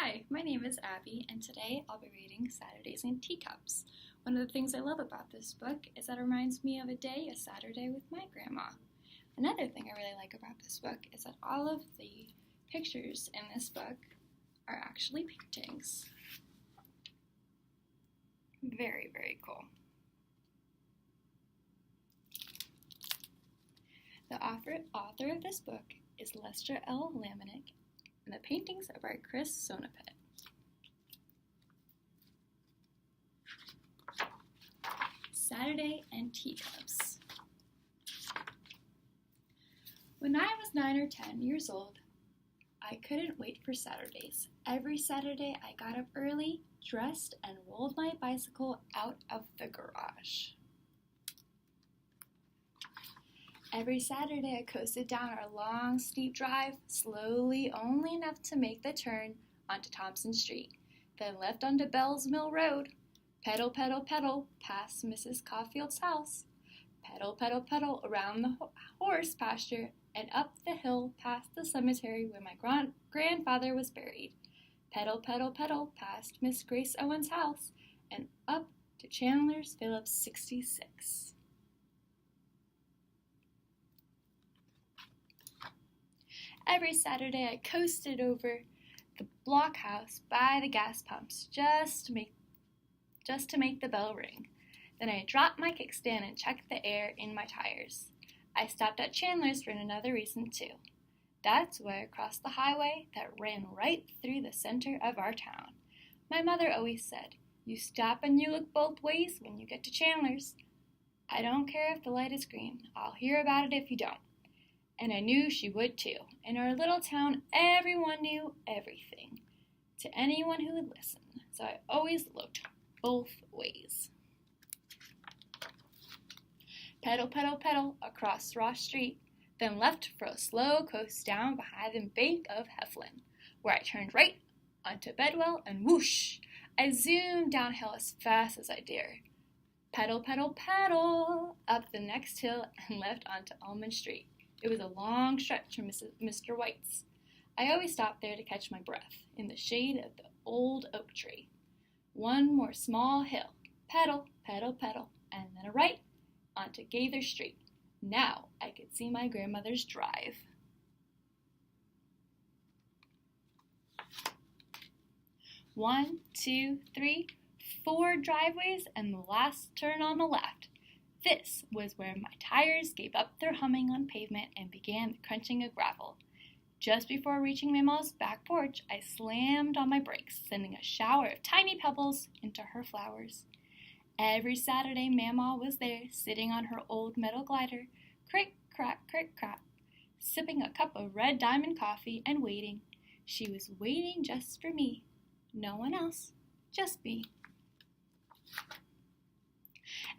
Hi, my name is Abby, and today I'll be reading Saturdays in Teacups. One of the things I love about this book is that it reminds me of a day, a Saturday with my grandma. Another thing I really like about this book is that all of the pictures in this book are actually paintings. Very, very cool. The author of this book is Laminack, and the paintings are by Chris Sonopet. Saturday and Teacups. When I was 9 or 10 years old, I couldn't wait for Saturdays. Every Saturday I got up early, dressed, and rolled my bicycle out of the garage. Every Saturday I coasted down our long, steep drive, slowly, only enough to make the turn onto Thompson Street, then left onto Bell's Mill Road. Pedal, pedal, pedal, past Mrs. Caulfield's house. Pedal, pedal, pedal, around the horse pasture, and up the hill past the cemetery where my grandfather was buried. Pedal, pedal, pedal, past Miss Grace Owen's house, and up to Chandler's Phillips 66. Every Saturday I coasted over the blockhouse by the gas pumps just to make the bell ring. Then I dropped my kickstand and checked the air in my tires. I stopped at Chandler's for another reason too. That's where I crossed the highway that ran right through the center of our town. My mother always said, "You stop and you look both ways when you get to Chandler's. I don't care if the light is green. I'll hear about it if you don't." And I knew she would too. In our little town, everyone knew everything to anyone who would listen. So I always looked both ways. Pedal, pedal, pedal across Ross Street, then left for a slow coast down behind the bank of Heflin, where I turned right onto Bedwell and whoosh, I zoomed downhill as fast as I dared. Pedal, pedal, pedal up the next hill and left onto Almond Street. It was a long stretch from Mr. White's. I always stopped there to catch my breath in the shade of the old oak tree. One more small hill, pedal, pedal, pedal, and then a right onto Gaither Street. Now I could see my grandmother's drive. One, two, three, 4 driveways and the last turn on the left. This was where my tires gave up their humming on pavement and began the crunching of gravel. Just before reaching Mama's back porch, I slammed on my brakes, sending a shower of tiny pebbles into her flowers. Every Saturday, Mama was there, sitting on her old metal glider, crick, crack, sipping a cup of red diamond coffee and waiting. She was waiting just for me. No one else, just me.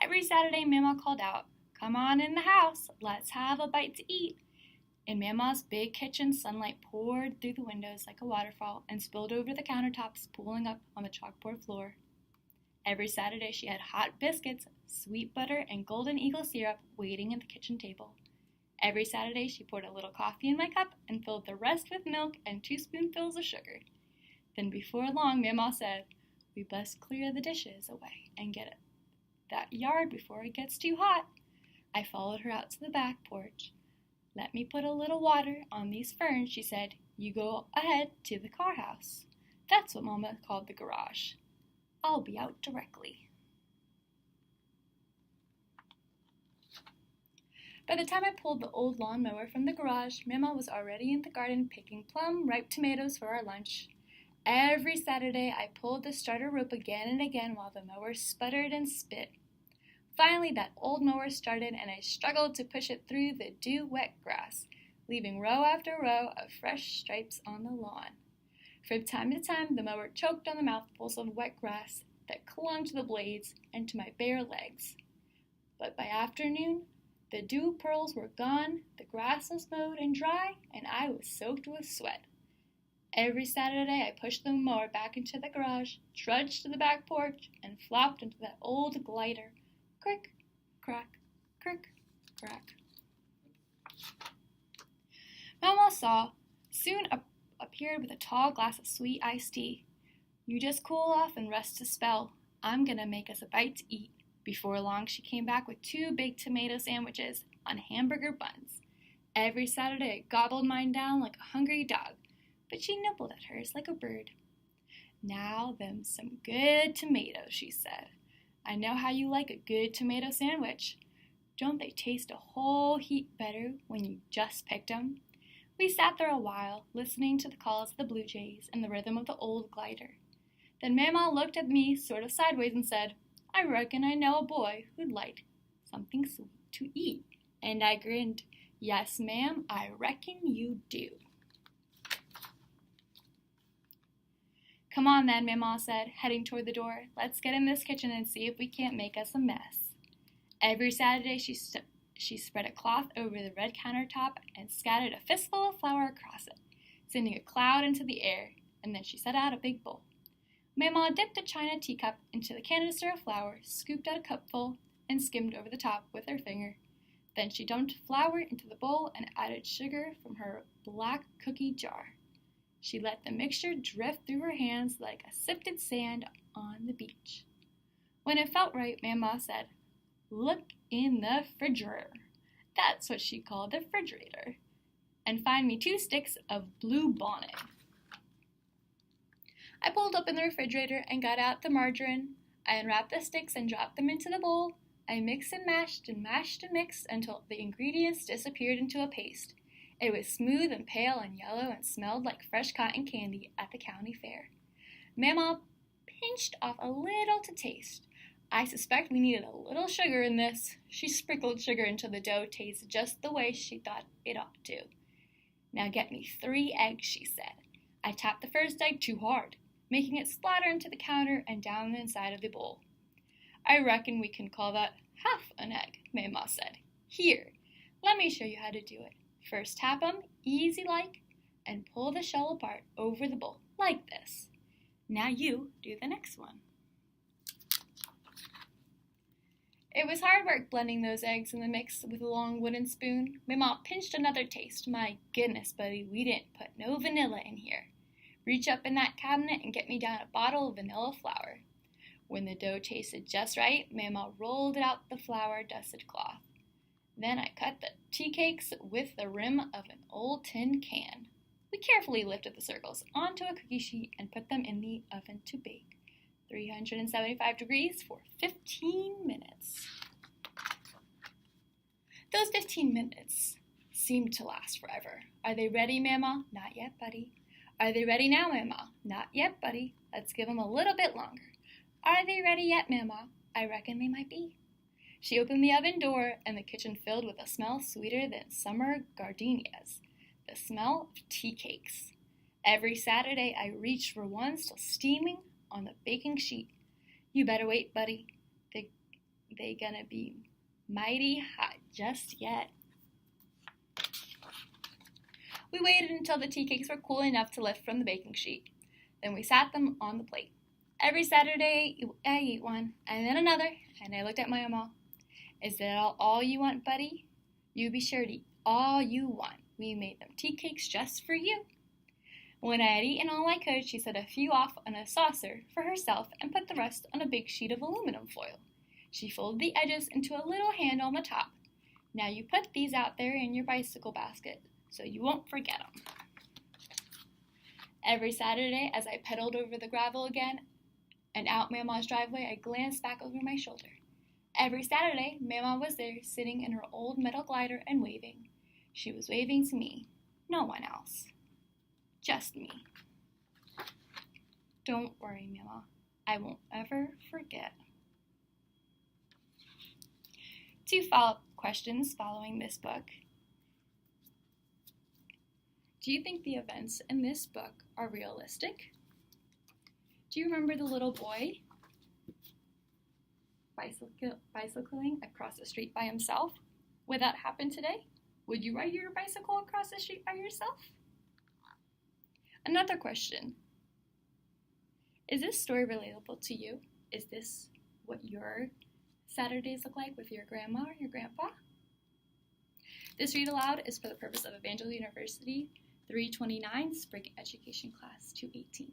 Every Saturday, Mama called out, "Come on in the house, let's have a bite to eat." In Mama's big kitchen, sunlight poured through the windows like a waterfall and spilled over the countertops, pooling up on the chalkboard floor. Every Saturday, she had hot biscuits, sweet butter, and golden eagle syrup waiting at the kitchen table. Every Saturday, she poured a little coffee in my cup and filled the rest with milk and 2 spoonfuls of sugar. Then before long, Mama said, "We best clear the dishes away and get that yard before it gets too hot." I followed her out to the back porch. "Let me put a little water on these ferns," she said. "You go ahead to the car house." That's what Mama called the garage. "I'll be out directly." By the time I pulled the old lawnmower from the garage, Mama was already in the garden picking plum-ripe tomatoes for our lunch. Every Saturday, I pulled the starter rope again and again while the mower sputtered and spit. Finally, that old mower started, and I struggled to push it through the dew-wet grass, leaving row after row of fresh stripes on the lawn. From time to time, the mower choked on the mouthfuls of wet grass that clung to the blades and to my bare legs. But by afternoon, the dew pearls were gone, the grass was mowed and dry, and I was soaked with sweat. Every Saturday, I pushed the mower back into the garage, trudged to the back porch, and flopped into that old glider. Crick, crack, crick, crack. Mama saw soon a appeared with a tall glass of sweet iced tea. You just cool off and rest a spell. I'm gonna make us a bite to eat. Before long, she came back with 2 big tomato sandwiches on hamburger buns. Every Saturday, I gobbled mine down like a hungry dog, but she nibbled at hers like a bird. Now them some good tomatoes, she said. I know how you like a good tomato sandwich. Don't they taste a whole heap better when you just picked 'em? We sat there a while, listening to the calls of the blue jays and the rhythm of the old glider. Then Mama looked at me sort of sideways and said, I reckon I know a boy who'd like something sweet to eat. And I grinned. Yes, ma'am, I reckon you do. Come on then, Mama said, heading toward the door. Let's get in this kitchen and see if we can't make us a mess. Every Saturday she spread a cloth over the red countertop and scattered a fistful of flour across it, sending a cloud into the air, and then she set out a big bowl. Mama dipped a china teacup into the canister of flour, scooped out a cupful, and skimmed over the top with her finger. Then she dumped flour into the bowl and added sugar from her black cookie jar. She let the mixture drift through her hands like a sifted sand on the beach. When it felt right, Mama said, Look in the refrigerator. That's what she called the refrigerator. And find me 2 sticks of blue bonnet. I pulled open the refrigerator and got out the margarine. I unwrapped the sticks and dropped them into the bowl. I mixed and mashed and mixed until the ingredients disappeared into a paste. It was smooth and pale and yellow and smelled like fresh cotton candy at the county fair. Mama pinched off a little to taste. I suspect we needed a little sugar in this. She sprinkled sugar until the dough tasted just the way she thought it ought to. Now get me 3 eggs, she said. I tapped the first egg too hard, making it splatter into the counter and down the inside of the bowl. I reckon we can call that half an egg, Mama said. Here, let me show you how to do it. First tap 'em, easy like, and pull the shell apart over the bowl, like this. Now you do the next one. It was hard work blending those eggs in the mix with a long wooden spoon. Mama pinched another taste. My goodness, buddy, we didn't put no vanilla in here. Reach up in that cabinet and get me down a bottle of vanilla flour. When the dough tasted just right, Mama rolled it out the flour-dusted cloth. Then I cut the tea cakes with the rim of an old tin can. We carefully lifted the circles onto a cookie sheet and put them in the oven to bake. 375 degrees for 15 minutes. Those 15 minutes seemed to last forever. Are they ready, Mama? Not yet, buddy. Are they ready now, Mama? Not yet, buddy. Let's give them a little bit longer. Are they ready yet, Mama? I reckon they might be. She opened the oven door, and the kitchen filled with a smell sweeter than summer gardenias, the smell of tea cakes. Every Saturday, I reached for one still steaming on the baking sheet. You better wait, buddy. They gonna be mighty hot just yet. We waited until the tea cakes were cool enough to lift from the baking sheet. Then we sat them on the plate. Every Saturday, I ate one, and then another, and I looked at my mama. Is that all you want, buddy? You be sure to eat all you want. We made them tea cakes just for you. When I had eaten all I could, she set a few off on a saucer for herself and put the rest on a big sheet of aluminum foil. She folded the edges into a little handle on the top. Now you put these out there in your bicycle basket so you won't forget them. Every Saturday, as I pedaled over the gravel again and out Mama's driveway, I glanced back over my shoulder. Every Saturday, Mama was there, sitting in her old metal glider and waving. She was waving to me, no one else. Just me. Don't worry, Mama. I won't ever forget. 2 follow-up questions following this book. Do you think the events in this book are realistic? Do you remember the little boy bicycling across the street by himself? Would that happen today? Would you ride your bicycle across the street by yourself? Another question. Is this story relatable to you? Is this what your Saturdays look like with your grandma or your grandpa? This read aloud is for the purpose of Evangel University. 329 Spring Education Class 218.